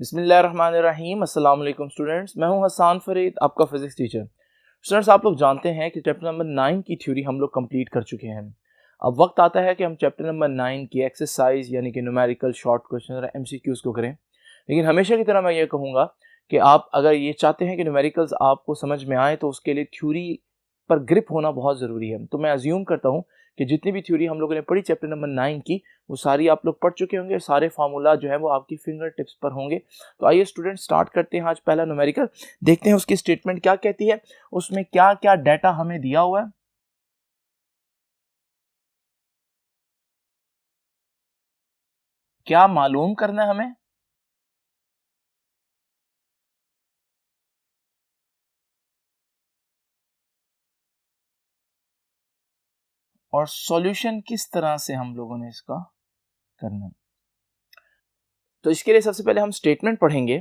बिस्मिल्लाहिर्रहमानिर्रहीम। अस्सलाम वालेकुम स्टूडेंट्स, मैं हूं हसन फरीद, आपका फिजिक्स टीचर। स्टूडेंट्स, आप लोग जानते हैं कि चैप्टर नंबर 9 की थ्योरी हम लोग कंप्लीट कर चुके हैं। अब वक्त आता है कि हम चैप्टर नंबर 9 की एक्सरसाइज यानी कि न्यूमेरिकल शॉर्ट क्वेश्चन और एमसीक्यूज को करें। लेकिन हमेशा की तरह मैं ये कहूँगा कि आप अगर ये चाहते हैं कि न्यूमेरिकल्स आपको समझ में आए तो उसके लिए थ्योरी पर ग्रिप होना बहुत ज़रूरी है। तो मैं अज्यूम करता हूँ कि जितनी भी थ्योरी हम लोगों ने पढ़ी चैप्टर नंबर 9 की, वो सारी आप लोग पढ़ चुके होंगे। सारे फार्मूला जो है वो आपकी फिंगर टिप्स पर होंगे। तो आइए स्टूडेंट स्टार्ट करते हैं आज पहला न्यूमेरिकल। देखते हैं उसकी स्टेटमेंट क्या कहती है, उसमें क्या क्या डाटा हमें दिया हुआ है। क्या मालूम करना है हमें और सॉल्यूशन किस तरह से हम लोगों ने इसका करना है। तो इसके लिए सबसे पहले हम स्टेटमेंट पढ़ेंगे।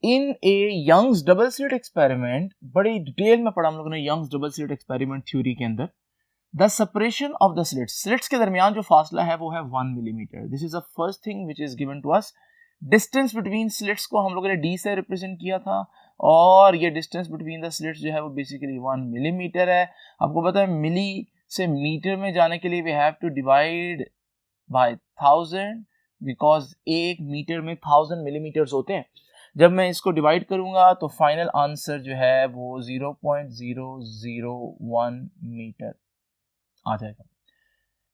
In a Young's double slit experiment, बड़ी डिटेल में पढ़ा हम लोगों ने Young's double slit experiment theory के अंदर। The separation of the slits के दरमियान जो फासला है वो है 1 millimetre. This is the first thing which is given to us. Distance between slits को हम लोगों ने डी से रिप्रेजेंट किया था और ये डिस्टेंस बिटवीन द स्लिट्स जो है वो बेसिकली 1 मिलीमीटर है। आपको पता है मिली से मीटर में जाने के लिए we have to divide by 1000 because एक मीटर में 1000 मिलीमीटर्स होते हैं। जब मैं इसको डिवाइड करूंगा तो फाइनल आंसर जो है वो 0.001 मीटर आ जाएगा।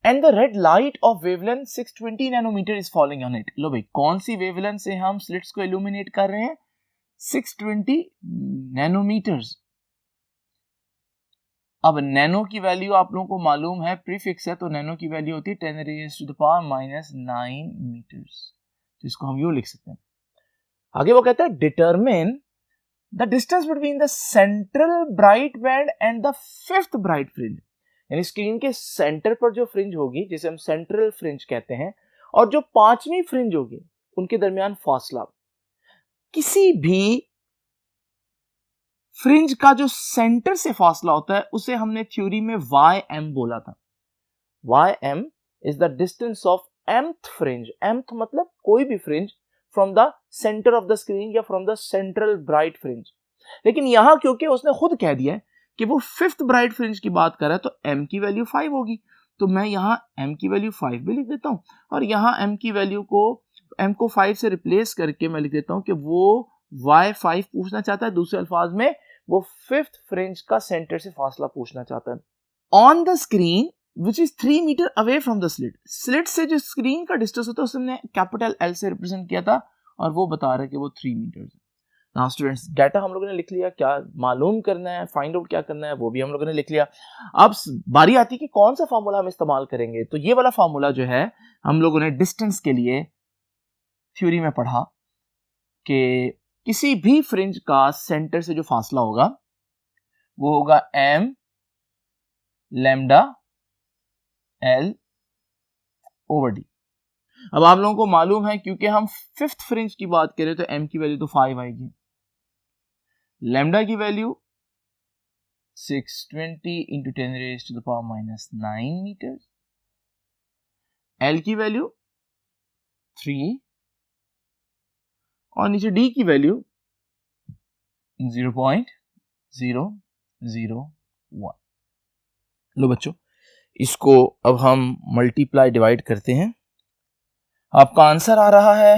And the red light of wavelength 620 nanometre is falling on it. लो भाई, कौन सी वेवलेंथ से हम स्लिट्स को इल्यूमिनेट कर रहे हैं? 620 नैनोमीटर्स। अब नैनो की वैल्यू आप लोगों को मालूम है, प्रीफिक्स है, तो नैनो की वैल्यू होती है 10 raised to the power -9 metres. तो इसको हम यूं लिख सकते हैं। आगे वो कहता है determine the distance between the central bright band and the fifth bright fringe. यानी स्क्रीन के सेंटर पर जो फ्रिंज होगी जिसे हम सेंट्रल फ्रिंज कहते हैं और जो पांचवी फ्रिंज होगी उनके दरमियान फासला। किसी भी फ्रिंज का जो सेंटर से फासला होता है उसे हमने थ्योरी में YM बोला था। YM is the distance of mth fringe. mth मतलब कोई भी fringe from the centre of the screen या from the central bright fringe. लेकिन यहां क्योंकि उसने खुद कह दिया है कि वो फिफ्थ ब्राइट फ्रिंज की बात कर रहा है तो m की वैल्यू 5 होगी। तो मैं यहां m की वैल्यू 5 भी लिख देता हूं और यहां m की वैल्यू को m को 5 से रिप्लेस करके मैं लिख देता हूं कि वो y5 पूछना चाहता है। दूसरे अल्फाज में वो फिफ्थ फ्रिंज का सेंटर से फासला पूछना चाहता है। On the screen which is 3 metre away from the slit. Slit से जो स्क्रीन का डिस्टेंस होता है उसने कैपिटल L से रिप्रेजेंट किया था और वो बता रहा है कि वो 3 मीटर है। नाउ स्टूडेंट्स, डाटा हम लोगों ने लिख लिया, क्या मालूम करना है, फाइंड आउट क्या करना है वो भी हम लोगों ने लिख लिया। अब बारी आती है कि कौन सा फार्मूला हम इस्तेमाल करेंगे। तो ये वाला फार्मूला जो है हम लोगों ने डिस्टेंस के लिए थ्योरी में पढ़ा कि किसी भी फ्रिंज का सेंटर से जो फासला होगा वो होगा m lambda L over d। अब आप लोगों को मालूम है क्योंकि हम फिफ्थ फ्रिंज की बात करें तो m की वैल्यू तो 5 आएगी, लैम्डा की value 620 into 10 raised to the power -9 मीटर, L की वैल्यू 3 और नीचे D की वैल्यू 0.001। लो बच्चों, इसको अब हम मल्टीप्लाई डिवाइड करते हैं। आपका आंसर आ रहा है,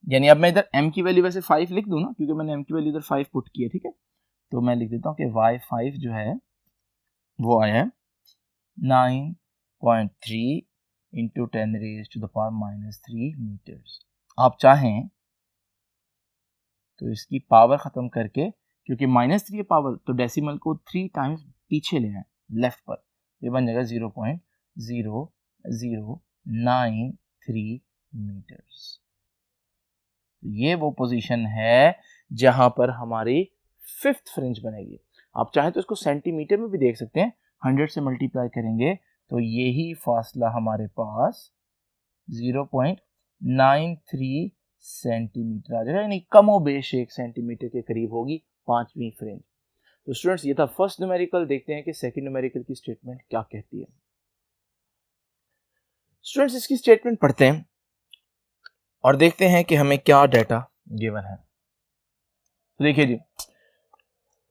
यानी अब मैं इधर m की वैल्यू वैसे 5 लिख दूं ना क्योंकि मैंने m की वैल्यू इधर 5 पुट की है, ठीक है। तो मैं लिख देता हूं कि y5 जो है वो आया है 9.3 into 10 raised to the power -3 metres. आप चाहें तो इसकी पावर खत्म करके, क्योंकि -3 है पावर, तो डेसिमल को 3 टाइम्स पीछे लेना है लेफ्ट पर, ये बन जाएगा 0.0093 मीटर्स। ये वो पोजीशन है जहां पर हमारी फिफ्थ फ्रिंज बनेगी। आप चाहें तो इसको सेंटीमीटर में भी देख सकते हैं, 100 से मल्टीप्लाई करेंगे तो यही फासला हमारे पास 0.93 सेंटीमीटर आ जाएगा, यानी कमोबेश 1 सेंटीमीटर के करीब होगी पांचवी फ्रिंज। तो स्टूडेंट्स, ये था फर्स्ट न्यूमेरिकल। देखते हैं कि सेकंड न्यूमेरिकल की स्टेटमेंट क्या कहती है। स्टूडेंट्स, इसकी स्टेटमेंट पढ़ते हैं। और देखते हैं कि हमें क्या डाटा गिवन है। तो देखिए जी,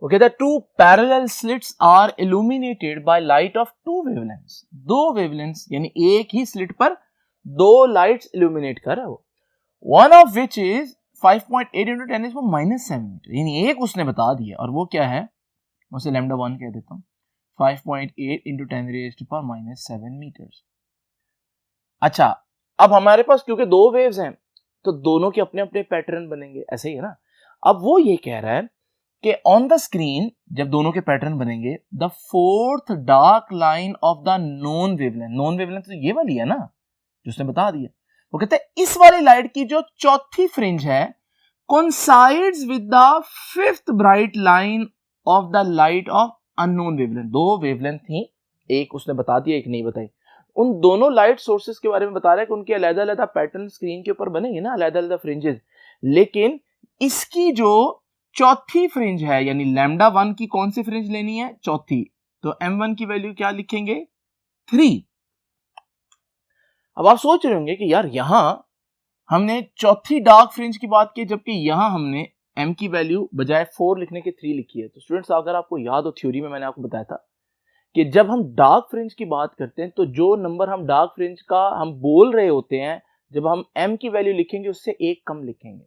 वो कहता है two parallel slits are illuminated by light of two wavelengths. दो वेवलेंथ्स यानी एक ही स्लिट पर दो लाइट्स इल्यूमिनेट कर रहा है वो। One of which is 5.8 into 10 is -7 metre, यानी एक उसने बता दिया और वो क्या है, उसे लैम्डा 1 कह देता हूं, 5.8 into 10 raised to power -7 metres. अच्छा, अब हमारे पास क्योंकि दो वेव्स हैं तो दोनों के अपने अपने पैटर्न बनेंगे, ऐसे ही है ना। अब वो ये कह रहा है कि ऑन द स्क्रीन जब दोनों के पैटर्न बनेंगे, the fourth dark line of the non wavelength, non wavelength तो ये वाली है ना जो उसने बता दिया, वो कहते हैं इस वाली लाइट की जो चौथी फ्रिंज है coincides with the fifth bright line of the light of unknown wavelength। दो वेवलेंथ थी, एक उसने बता दिया एक नहीं बताई। उन दोनों लाइट सोर्सेस के बारे में बता रहा है कि उनके अलग अलग पैटर्न स्क्रीन के ऊपर बनेंगे ना, अलग अलग फ्रिंजेस, लेकिन इसकी जो चौथी फ्रिंज है यानी लैम्डा 1 की कौन सी फ्रिंज लेनी है, चौथी, तो m1 की वैल्यू क्या लिखेंगे, 3। अब आप सोच रहे होंगे कि यार यहां हमने चौथी डार्क फ्रिंज की बात की जबकि यहां हमने m की वैल्यू बजाय 4 लिखने के 3 लिखी है। तो स्टूडेंट्स अगर आपको याद हो थ्योरी में मैंने आपको बताया था कि जब हम डार्क फ्रिंज की बात करते हैं तो जो नंबर हम डार्क फ्रिंज का हम बोल रहे होते हैं, जब हम m की वैल्यू लिखेंगे उससे एक कम लिखेंगे।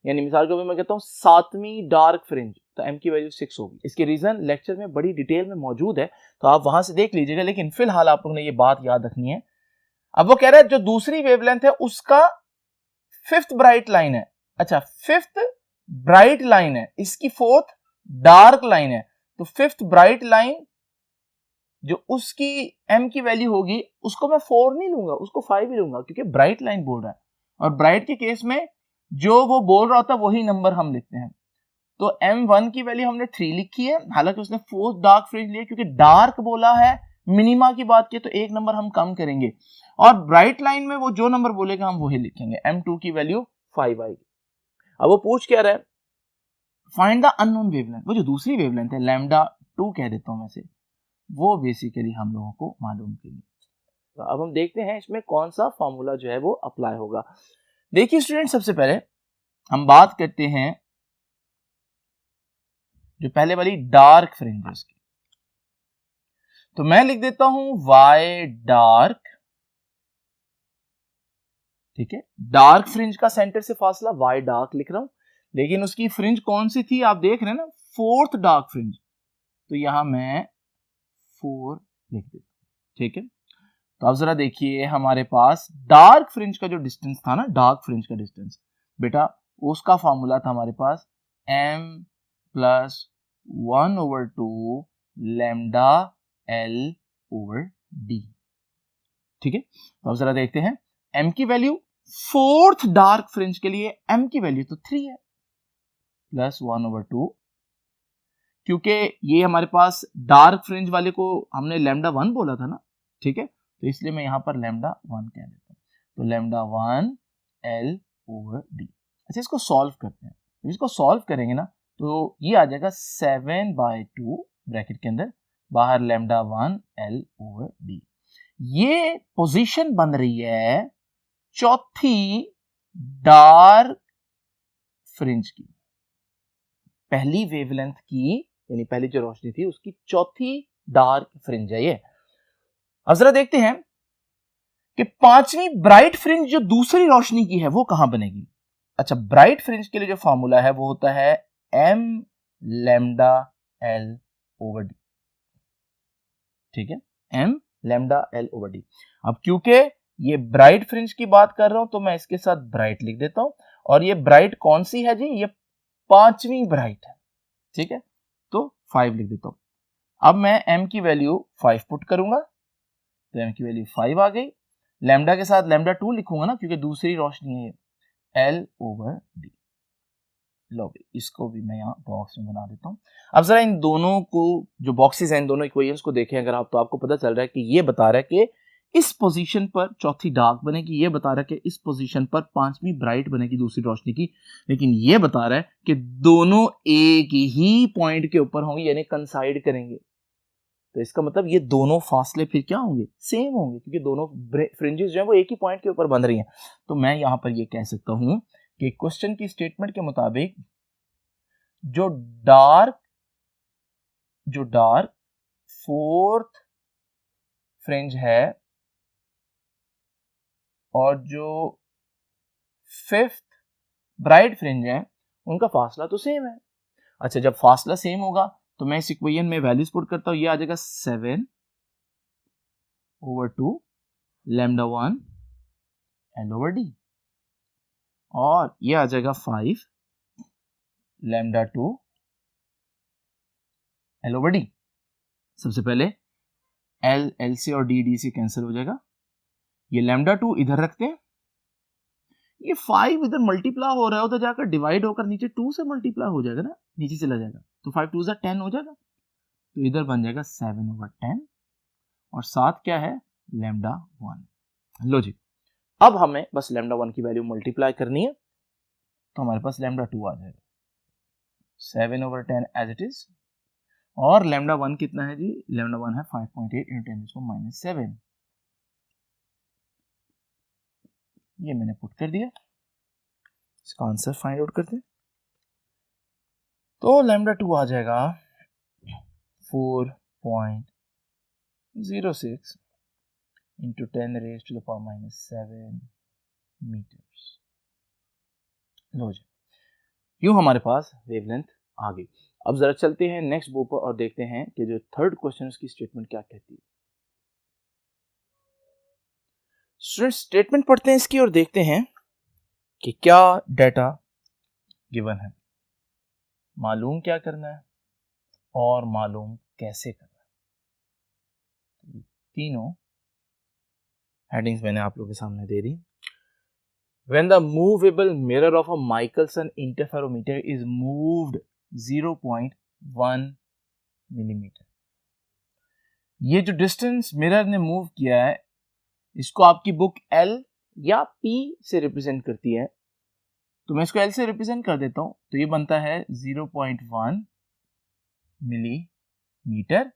यानी मिसाल के तौर पे मैं कहता हूं 7वीं डार्क फ्रिंज, तो m की वैल्यू 6 होगी। इसके रीजन लेक्चर में बड़ी डिटेल में मौजूद है, तो आप वहां से देख लीजिएगा, लेकिन फिलहाल आप लोगों ने ये बात याद रखनी है। अब वो कह रहा है जो दूसरी वेवलेंथ है उसका फिफ्थ ब्राइट लाइन है, अच्छा फिफ्थ ब्राइट लाइन है, इसकी फोर्थ डार्क लाइन है, तो फिफ्थ ब्राइट लाइन जो उसकी m की वैल्यू होगी उसको मैं 4 नहीं लूंगा, उसको 5 ही लूंगा क्योंकि ब्राइट लाइन बोल रहा है। और ब्राइट के केस में जो वो बोल रहा होता है वही नंबर हम लिखते हैं। तो m1 की वैल्यू हमने 3 लिखी है, हालांकि उसने फोर्थ डार्क फ्रिंज लिया क्योंकि डार्क बोला है, मिनिमा की बात की तो एक नंबर हम कम करेंगे, और ब्राइट लाइन में वो जो नंबर बोलेगा हम वही लिखेंगे। m2 की वैल्यू 5 आएगी। अब वो पूछ क्या रहा है, फाइंड द अननोन वेवलेंथ। वो जो दूसरी वेवलेंथ है लैम्डा 2 कह देता हूं मैं से, वो बेसिकली हम लोगों को मालूम करिए। तो अब हम देखते हैं इसमें कौन सा फॉर्मूला जो है वो अप्लाई होगा। देखिए स्टूडेंट, सबसे पहले हम बात करते हैं जो पहले वाली डार्क फ्रिंजेस की, तो मैं लिख देता हूं y डार्क, ठीक है। डार्क फ्रिंज का सेंटर से फासला y डार्क लिख रहा हूं, लेकिन उसकी फ्रिंज कौन सी थी आप देख रहे हैं ना, फोर्थ डार्क फ्रिंज, तो यहां मैं 4 लिख देता हूं, ठीक है। तो अब जरा देखिए हमारे पास डार्क फ्रिंज का जो डिस्टेंस था ना, डार्क फ्रिंज का डिस्टेंस बेटा, उसका फॉर्मूला था हमारे पास m + 1/2 lambda l over d, ठीक है। तो अब जरा देखते हैं m की वैल्यू फोर्थ डार्क फ्रिंज के लिए m की वैल्यू तो 3 है, प्लस 1/2, क्योंकि ये हमारे पास डार्क फ्रिंज वाले को हमने लैम्डा 1 बोला था ना, ठीक है, तो इसलिए मैं यहां पर लैम्डा 1 कह देता हूं, तो लैम्डा 1 l ओवर d। अच्छा, इसको सॉल्व करते हैं। इसको सॉल्व करेंगे ना तो ये आ जाएगा 7/2 ब्रैकेट के अंदर, बाहर लैम्डा 1 l ओवर d। ये पोजीशन बन रही है चौथी डार्क फ्रिंज की, पहली वेवलेंथ की यानी पहली जो रोशनी थी उसकी चौथी डार्क फ्रिंज है ये। अब जरा देखते हैं कि पांचवी ब्राइट फ्रिंज जो दूसरी रोशनी की है वो कहां बनेगी। अच्छा, ब्राइट फ्रिंज के लिए जो फॉर्मूला है वो होता है m lambda l over d, ठीक है, m lambda l over d। अब क्योंकि ये ब्राइट फ्रिंज की बात कर रहा हूं तो मैं इसके साथ ब्राइट लिख देता हूं, और ये ब्राइट कौन सी है जी, ये पांचवी ब्राइट है, ठीक है, तो 5 लिख देता हूं। अब मैं m की वैल्यू 5 पुट करूंगा तो m की वैल्यू 5 आ गई, लैम्डा के साथ लैम्डा 2 लिखूंगा ना क्योंकि दूसरी रोशनी है, l ओवर d। लो इसको भी मैं यहाँ बॉक्स में बना देता हूँ। अब जरा इन दोनों को जो बॉक्सेस हैं इन दोनों इक्वेशंस को देखें अगर आप, तो आपको पता चल रहा है कि ये बता रहा है कि इस पोजीशन पर चौथी डार्क बनेगी, ये बता रहा है कि इस पोजीशन पर पांचवी ब्राइट बनेगी दूसरी रोशनी की, लेकिन ये बता रहा है कि दोनों एक ही पॉइंट के ऊपर होंगे यानी कंसाइड करेंगे। तो इसका मतलब ये दोनों फासले फिर क्या होंगे, सेम होंगे, क्योंकि दोनों फ्रिंजेस जो है वो एक ही पॉइंट के ऊपर बन रही हैं। तो मैं यहां पर ये कह सकता हूं कि क्वेश्चन की स्टेटमेंट के मुताबिक जो डार्क फोर्थ फ्रिंज है और जो फिफ्थ ब्राइट फ्रिंज है उनका फासला तो सेम है। अच्छा, जब फासला सेम होगा तो मैं इस इक्वेशन में वैल्यूज पुट करता हूं, ये आ जाएगा 7/2 λ1 L/D और ये आ जाएगा 5 λ2 L/D। सबसे पहले L से और D से कैंसिल हो जाएगा, ये λ2 इधर रखते हैं, ये 5 इधर मल्टीप्लाई हो रहा है उधर जाकर डिवाइड होकर नीचे 2 से मल्टीप्लाई हो जाएगा ना, नीचे चला जाएगा, तो 5 2 10 हो जाएगा, तो इधर बन जाएगा 7/10 और साथ क्या है λ1। लो जी, अब हमें बस λ1 की वैल्यू मल्टीप्लाई करनी है, तो हमारे पास λ2 आ जाएगा 7/10 एज इट इज, और λ1 कितना है जी, λ1 है 5.8 × 10⁻⁷। ये मैंने पुट कर दिया, इसका आंसर फाइंड आउट करते हैं। तो λ2 आ जाएगा 4.06 × 10⁻⁷ मीटर्स। लो जी, यूं हमारे पास वेवलेंथ आ गई। अब जरा चलते हैं नेक्स्ट बुक पर और देखते हैं कि जो थर्ड क्वेश्चन की स्टेटमेंट क्या कहती है। स्टूडेंट्स, स्टेटमेंट पढ़ते हैं इसकी और देखते हैं कि क्या डाटा गिवन है, मालूम क्या करना है और मालूम कैसे करना है। तीनों हेडिंग्स मैंने आप लोगों के सामने दे दी। When the movable mirror of a Michelson interferometer is moved 0.1 millimetre, ये जो डिस्टेंस मिरर ने मूव किया है इसको आपकी बुक L या P से रिप्रेजेंट करती है, तो मैं इसको L से रिप्रेजेंट कर देता हूं, तो ये बनता है 0.1 मिलीमीटर।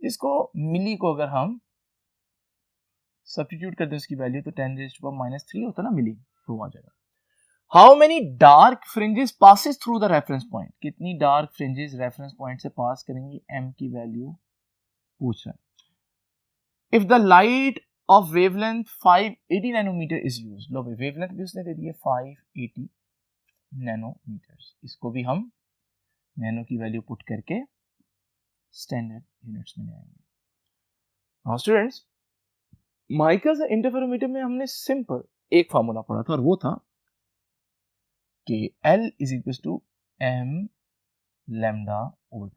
इसको मिली को अगर हम सब्स्टिट्यूट कर दें उसकी वैल्यू तो 10⁻³ होता ना मिली, तो आ जाएगा। How many dark fringes passes through the reference point, कितनी डार्क फ्रिंजेस रेफरेंस पॉइंट से पास करेंगी, m की वैल्यू पूछ रहा है। If the light of wavelength 580 nanometre is use, लो भाई वेवलेंथ भी उसने दे दी है 580 नैनोमीटर्स, इसको भी हम नैनो की वैल्यू पुट करके स्टैंडर्ड यूनिट्स में ले आएंगे। नाउ स्टूडेंट्स, माइकल्सन इंटरफेरोमीटर में हमने सिंपल एक फार्मूला पढ़ा था और वो था कि L = m λ/2,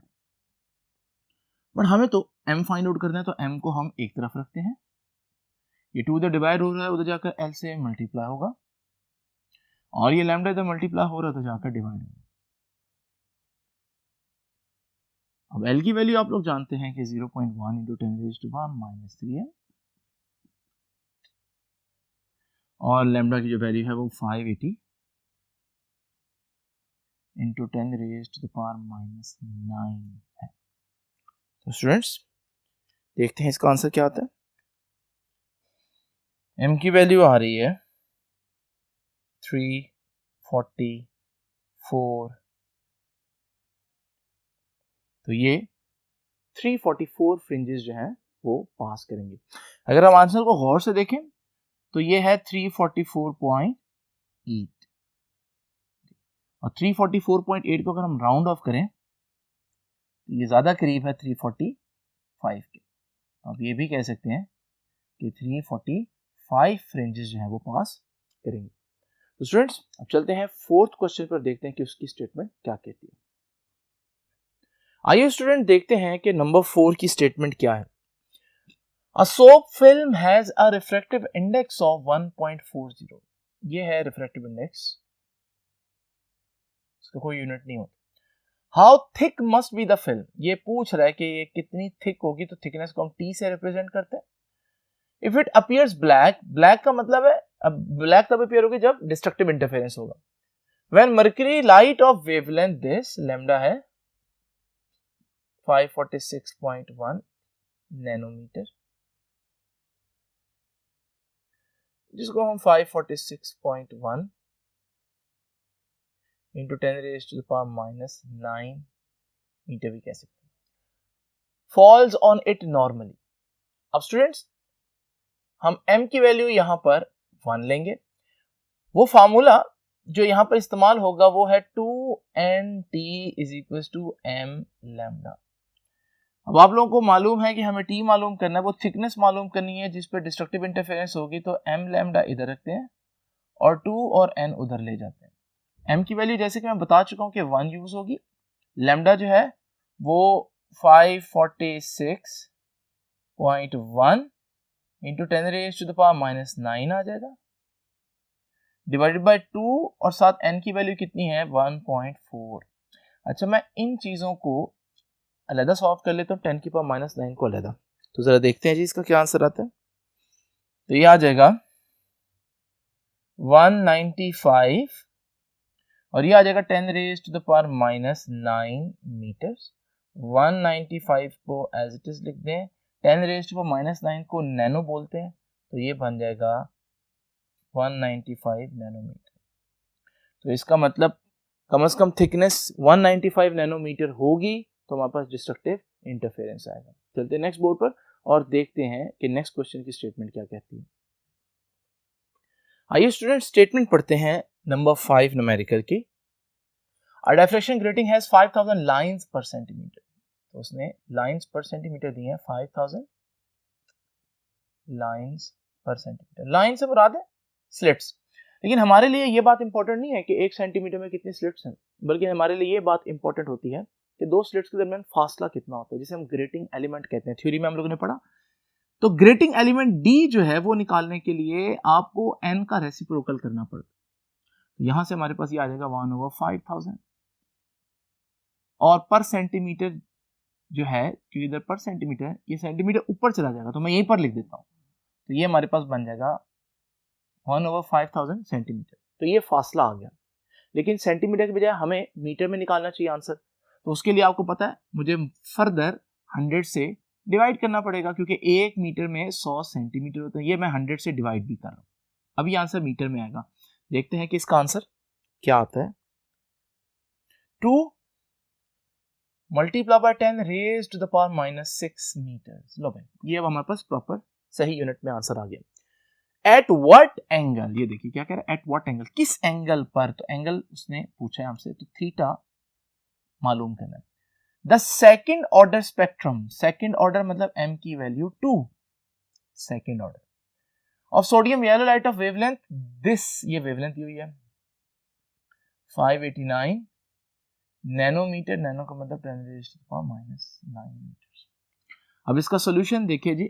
बट हमें तो m फाइंड आउट करना है, तो m को हम एक तरफ रखते हैं, ये 2 उधर डिवाइड हो रहा है उधर जाकर L से मल्टीप्लाई होगा, और ये लैम्डा इधर मल्टीप्लाई हो रहा है तो जाकर डिवाइड होगा। अब L की वैल्यू आप लोग जानते हैं कि 0.1 × 10⁻³ है, और लैम्डा की जो वैल्यू है वो 580 × 10⁻⁹ है। तो स्टूडेंट्स देखते हैं इसका आंसर क्या आता है। m की वैल्यू आ रही है 344, तो ये 344 फ्रिंजेस जो हैं वो पास करेंगे। अगर हम आंसर को गौर से देखें तो ये है 344.8, और 344.8 को अगर हम राउंड ऑफ करें तो ये ज्यादा करीब है 345 के, तो आप ये भी कह सकते हैं कि 345 फ्रिंजेस जो है वो पास करेंगे। तो स्टूडेंट्स अब चलते हैं फोर्थ क्वेश्चन पर, देखते हैं कि उसकी स्टेटमेंट क्या कहती है। आइए स्टूडेंट देखते हैं कि नंबर 4 की स्टेटमेंट क्या है। A soap film has a refractive index of 1.40, ये है रिफ्रैक्टिव इंडेक्स, इसका कोई यूनिट नहीं होता। How thick must be the film, ये पूछ रहा है कि ये कितनी थिक होगी, तो थिकनेस को हम T से रिप्रेजेंट करते हैं। If it appears black, black का मतलब है अब ब्लैक तब अपीयर होगी जब डिस्ट्रक्टिव इंटरफेरेंस होगा। When mercury light of wavelength this, lambda है 546.1 नैनोमीटर, जिसको हम 546.1 इंटू 10⁻⁻⁹ मीटर भी कह सकते हैं। Falls on it normally. अब स्टूडेंट्स हम m की वैल्यू यहां पर 1 लेंगे। वो फार्मूला जो यहां पर इस्तेमाल होगा वो है 2nt = m लैम्डा। अब आप लोगों को मालूम है कि हमें t मालूम करना है, वो थिकनेस मालूम करनी है जिस पर डिस्ट्रक्टिव इंटरफेरेंस होगी, तो m लैम्डा इधर रखते हैं और 2 और n उधर ले जाते हैं। m की वैल्यू जैसे कि मैं बता चुका हूं कि 1 यूज होगी, लैम्डा जो है वो 546.1 इंटू 10⁻⁻⁹ आ जाएगा, डिवाइडेड बाय 2 और साथ n की वैल्यू कितनी है 1.4। अच्छा, मैं इन चीजों को अलग सॉल्व कर लेता हूँ, 10⁻⁹ को अलग। तो जरा देखते हैं जी इसका क्या आंसर आता है। तो ये आ जाएगा 195 और ये आ जाएगा 10⁻⁻⁹ मीटर। 195 को एज इट इज लिख दें, 10⁻⁻⁹ को नैनो बोलते हैं, तो ये बन जाएगा 195 नैनोमीटर। तो इसका मतलब कम से कम थिकनेस 195 नैनोमीटर होगी तो हमारे पास डिस्ट्रक्टिव इंटरफेरेंस आएगा। चलते हैं नेक्स्ट बोर्ड पर और देखते हैं कि नेक्स्ट क्वेश्चन की स्टेटमेंट क्या कहती है। आइए स्टूडेंट स्टेटमेंट पढ़ते हैं नंबर 5 न्यूमेरिकल की। अ डिफ्रैक्शन ग्रेटिंग हैज 5000 लाइंस पर सेंटीमीटर। तो उसने लाइंस पर सेंटीमीटर दी हैं 5000 लाइंस पर सेंटीमीटर। लाइन से मुराद है स्लिट्स, लेकिन हमारे लिए ये बात इंपॉर्टेंट नहीं है कि 1 सेंटीमीटर में कितनी स्लिट्स हैं, बल्कि हमारे लिए ये बात इंपॉर्टेंट होती है कि दो स्लिट्स के दरमियान फासला कितना होता है, जिसे हम ग्रेटिंग एलिमेंट कहते हैं। थ्योरी में हम लोगों ने पढ़ा। तो ग्रेटिंग एलिमेंट D जो है वो निकालने के लिए आपको n का रेसिप्रोकल करना पड़ता है। तो यहां से हमारे पास ये आ जाएगा 1/5000 और पर सेंटीमीटर जो है, क्योंकि इधर पर सेंटीमीटर है, ये सेंटीमीटर ऊपर चला जाएगा तो मैं यहीं पर लिख देता हूं। तो ये हमारे पास बन जाएगा 1/5000 सेंटीमीटर। तो ये फासला आ गया, लेकिन सेंटीमीटर के बजाय हमें मीटर में निकालना चाहिए आंसर। तो उसके लिए आपको पता है मुझे फर्दर 100 से डिवाइड करना पड़ेगा, क्योंकि 1 मीटर में 100 सेंटीमीटर होता है। ये मैं 100 से डिवाइड भी कर रहा हूं। अब ये आंसर मीटर में आएगा। देखते हैं कि इसका आंसर क्या आता है। 2 मल्टीप्लाई बाय 10⁻⁻⁶ मीटर। लो भाई, ये अब हमारे पास प्रॉपर सही यूनिट में आंसर आ गया। एट व्हाट एंगल, ये देखिए क्या कह रहा है, एट व्हाट एंगल, किस एंगल पर। तो एंगल उसने पूछा है हमसे, तो थीटा मालूम करना है। The second order spectrum, second order मतलब m की value 2, second order of sodium yellow light of wavelength this, ये वेवलेंथ हुई है 589 नैनोमीटर, नैनो का मतलब 10⁻⁻⁹ मीटर। अब इसका सॉल्यूशन देखिए जी,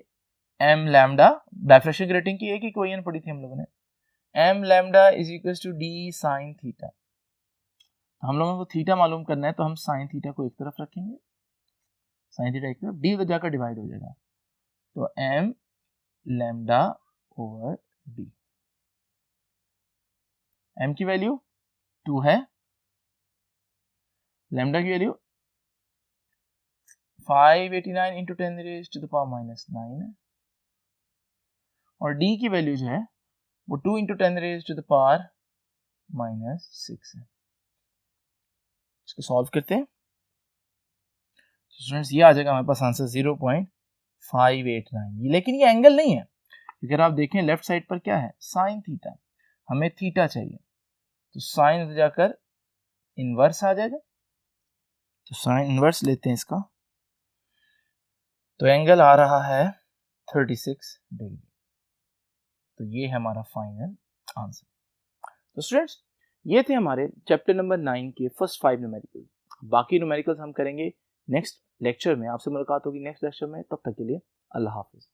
m लैम्डा, डिफ्रैक्शन ग्रेटिंग की एक इक्वेशन पढ़ी थी हम लोगों ने, m lambda = d sin theta. हम लोगों को थीटा मालूम करना है, तो हम साइन थीटा को एक तरफ रखेंगे, साइन थीटा एक तरफ, डी उधर जाकर डिवाइड हो जाएगा, तो m lambda over d। m की वैल्यू 2 है, लैम्डा की वैल्यू 589 इंटू 10⁻⁻⁹ है, और d की वैल्यू जो है वो 2 इंटू 10⁻⁻⁶ है। इसको सॉल्व करते हैं। स्टूडेंट्स ये आ जाएगा हमारे पास आंसर 0.589। लेकिन ये एंगल नहीं है, अगर आप देखें लेफ्ट साइड पर क्या है, साइन थीटा, हमें थीटा चाहिए, तो साइन उधर जाकर इनवर्स आ जाएगा, तो साइन इनवर्स लेते हैं इसका, तो एंगल आ रहा है 36 डिग्री। तो ये है हमारा फाइनल आंसर। तो स्टूडेंट्स ये थे हमारे चैप्टर नंबर 9 के फर्स्ट 5 न्यूमेरिकल्स। बाकी न्यूमेरिकल्स हम करेंगे नेक्स्ट लेक्चर में। आपसे मुलाकात होगी नेक्स्ट लेक्चर में, तब तक के लिए अल्लाह हाफिज।